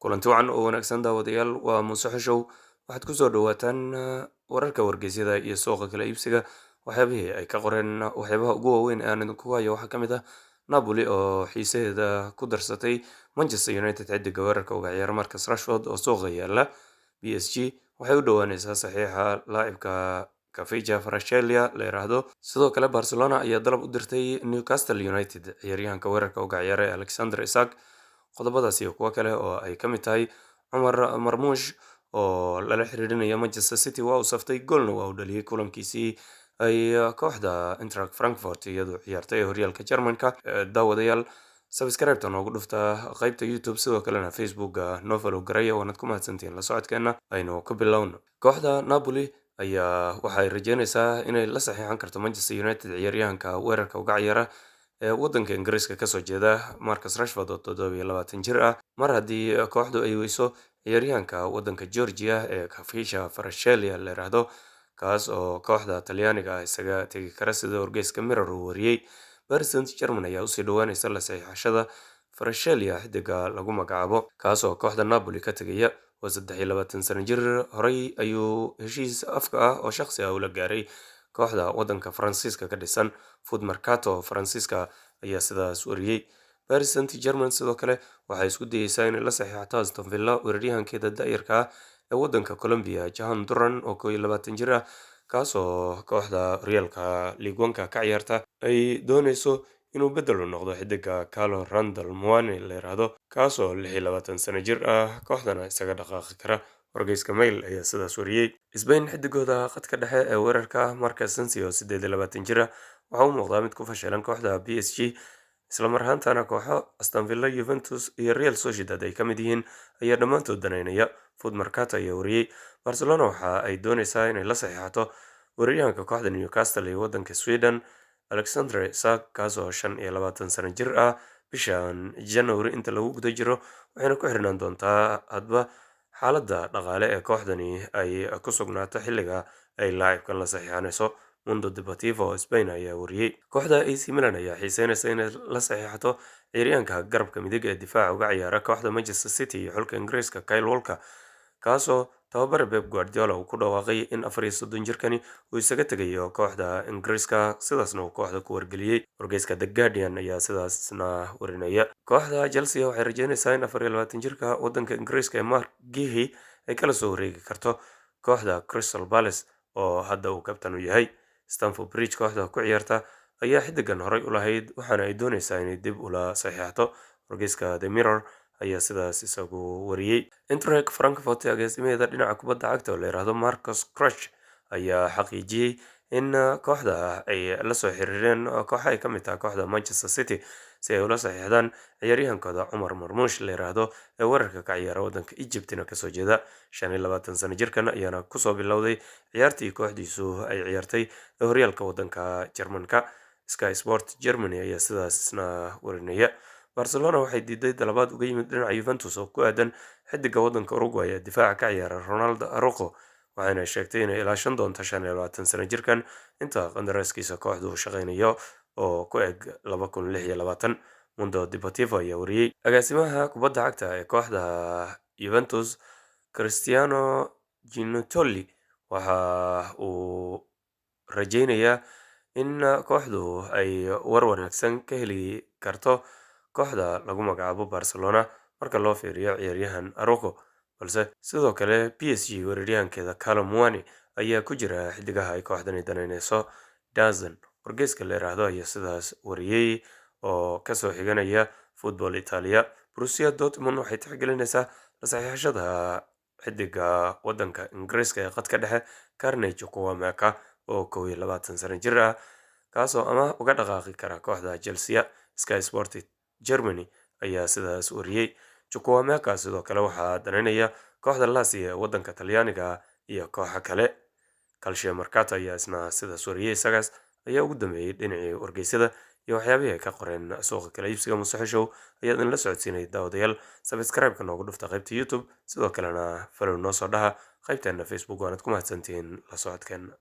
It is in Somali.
kulanti wacan oo wanaagsan daawadayaal waa muuse xushow waxaad ku soo dhawaataan wararka wargeysyada iyo suuqa kala iibsiga waxyaabihii ay ka qoreen waxyaabaha ugu waaweyn ee aan idinku hayo waxaa ka mid ah Napoli oo xiisaheeda ku darsatay Manchester United xiddiga weerarka uga ciyaara Marcus Rashford oo suuqa yaala. PSG waxay u dhowaanaysaa saxiixa laacibka Kvaratskhelia la yiraahdo. Sidoo kale Barcelona ayaa dalab u dirtay Newcastle United ciyaaryahanka weerarka uga ciyaara Isak. Qodobadaas iyo kuwo kale oo ay ka mid tahay Cumar Marmuush oo lala xiriirinayo Manchester City waa uu saftay goolna waa uu dhaliyay kulankiisii ay kooxda Eintracht Frankfurt iyadoo ciyaartay horyaalka Jarmalka. Daawadayaal subscribe-ta noogu dhufta qaybta YouTube sidoo kalena Facebook noo follow garaya waanad ku mahadsantihiin la socodkeena. Aynu ka bilowno. Kooxda Napoli ayaa waxay rajeynaysaa inay la saxiixan karto Manchester United ciyaaryahanka weerarka uga ciyaara waddanka Ingiriiska kasoo jeeda Marcus Rashford oo 27 jir ah mar haddii kooxdu ay weyso ciyaaryahanka waddanka Georgia ee Kvaratskhelia la yiraahdo kaas oo kooxda Talyaaniga isaga tagi kara sida wargeyska Mirror uu wariyay. Paris Saint-Germain ayaa usii dhowaanaysa la saxiixashada Kvaratskhelia xiddiga lagu magacaabo kaas oo kooxda Napoli ka tegaya waa 23 sano jir. Horey ayuu heshiis afka ah oo shakhsi ah ula gaaray kooxda waddanka Faransiiska ka dhisan Foot Mercato Faransiiska ayaa sidaas wariyay. Paris Saint-Germain sidoo kale waxay isku dayeysaa inay la saxiixato Aston Villa weeraryahankeeda da'yarka ah ee waddanka Colombia Jahan Duran oo 21 jir ah kaas oo kooxda horyaalka Ligue 1 ka ciyaarta ay doonayso inuu bedel u noqdo xiddiga Carlo Randall Muani la yiraahdo kaas oo 26 sano jir ah kooxdana isaga dhaqaaqi kara. Wargeyska Mail ayaa sidaas wariyay. Spain xiddigooda khadka dhexe ee weerarka Marcus Asensio 28 jir ah waxa uu muuqdaa mid ku fashilan kooxda PSG isla mar ahaantaana kooxo Aston Villa, Juventus iyo Real Sociedad ay ka mid yihiin ayaa dhammaantood danaynaya. Foot Mercato ayaa wariyay. Barcelona waxa ay doonaysaa inay la saxiixato weeraryahanka kooxda Newcastle ee waddanka Sweden Isak kaas oo 25 sano jir ah bishan January inta lagu guda jiro waxayna ku xirnaan doontaa hadba xaaladda dhaqaale ee kooxdani ay ku sugnaato xilliga ay laacibkan la saxiixanayso. Mundo Deportivo Spain ayaa wariyay. Kooxda AC Milan ayaa xiiseynaysa inay la saxiixato ciyaaryahanka garabka midig ee difaaca uga ciyaara kooxda Manchester City iyo xulka Ingiriiska Kyle Walker kaasoo tababare Pep Guardiola uu ku dhawaaqay in 34 jirkani uu isaga tegayo kooxda Ingiriiska sidaasna uu kooxda ku wargeliyay. Wargeyska The Guardian ayaa sidaasna warinaya. Kooxda Chelsea waxay rajeynaysaa in 24 jirka waddanka Ingiriiska ee Mark Guehi ay kala soo wareegi karto kooxda Crystal Palace oo hadda uu kabtan u yahay. Stamford Bridge kooxda ku ciyaarta ayaa xiddigan horay u lahayd waxaana ay doonaysaa inay dib ula saxiixato. Wargeyska The Mirror ayaa sidaas isagu wariyay. Eintracht Frankfurt agaasimaheeda dhinaca kubadda cagta oo la yiraahdo Marcus Crouch ayaa xaqiijiyay in kooxda ay la soo xiriireen kooxa ay ka mid tahay kooxda Manchester City si ay ula saxiixdaan ciyaaryahankooda Cumar Marmuush la yiraahdo ee weerarka ka ciyaara waddanka Egyptina kasoo jeeda 25 sano jirkan ayaana kusoo bilowday ciyaartii kooxdiisu ay ciyaartay ee horyaalka waddanka Jarmalka. Sky Sport Germany ayaa sidaas isna warinaya. Barcelona waxay diiday dalabaad uga yimid dhinaca Juventus oo ku aadan xiddiga waddanka Uruguay ee difaaca ka ciyaara Ronaldo Araujo waxayna sheegtay inay ilaashan doonto 25 sano jirkan inta qandaraaskiisa kooxdu u shaqeynayo oo ku eg 2026. Mundo Deportivo ayaa wariyay. Agaasimaha kubadda cagta ee kooxda Juventus Cristiano Ginotoli waxa uu rajeynayaa in kooxdu ay war wanaagsan ka heli karto kooxda lagu magacaabo Barcelona marka loo fiiriyo ciyaaryahan Araujo balse sidoo kale PSG weeraryahankeeda Carlo Muani ayaa ku jira xiddigaha ay kooxdani danaynayso. Dazn wargeyska la yiraahdo ayaa sidaas wariyay oo kasoo xiganaya Football Italia. Borussia Dortmund waxay tixgelinaysaa la saxiixashada xiddiga waddanka Ingiriiska ee khadka dhexe Carnage Chukwuemeka oo 21 sano jir ah kaasoo ama uga dhaqaaqi kara kooxda Chelsea. Sky Sport Germany ayaa sidaas wariyay. Chukwuemeka sidoo kale waxaa danaynaya kooxda Lazio ee waddanka Talyaaniga iyo kooxo kale. Calcio Mercato ayaa isna sidaas wariyay. Isagaas ayaa ugu dambeeyay dhinacii wargeysyada iyo waxyaabihii ay ka qoreen suuqa kala iibsiga. Muuse Xushow ayaa idin la socodsiinay daawadayaal. Subscribe-ka noogu dhufta qaybta YouTube sidoo kalena follow noo soo dhaha qaybteena Facebook waanad ku mahadsantihiin la socodkeena.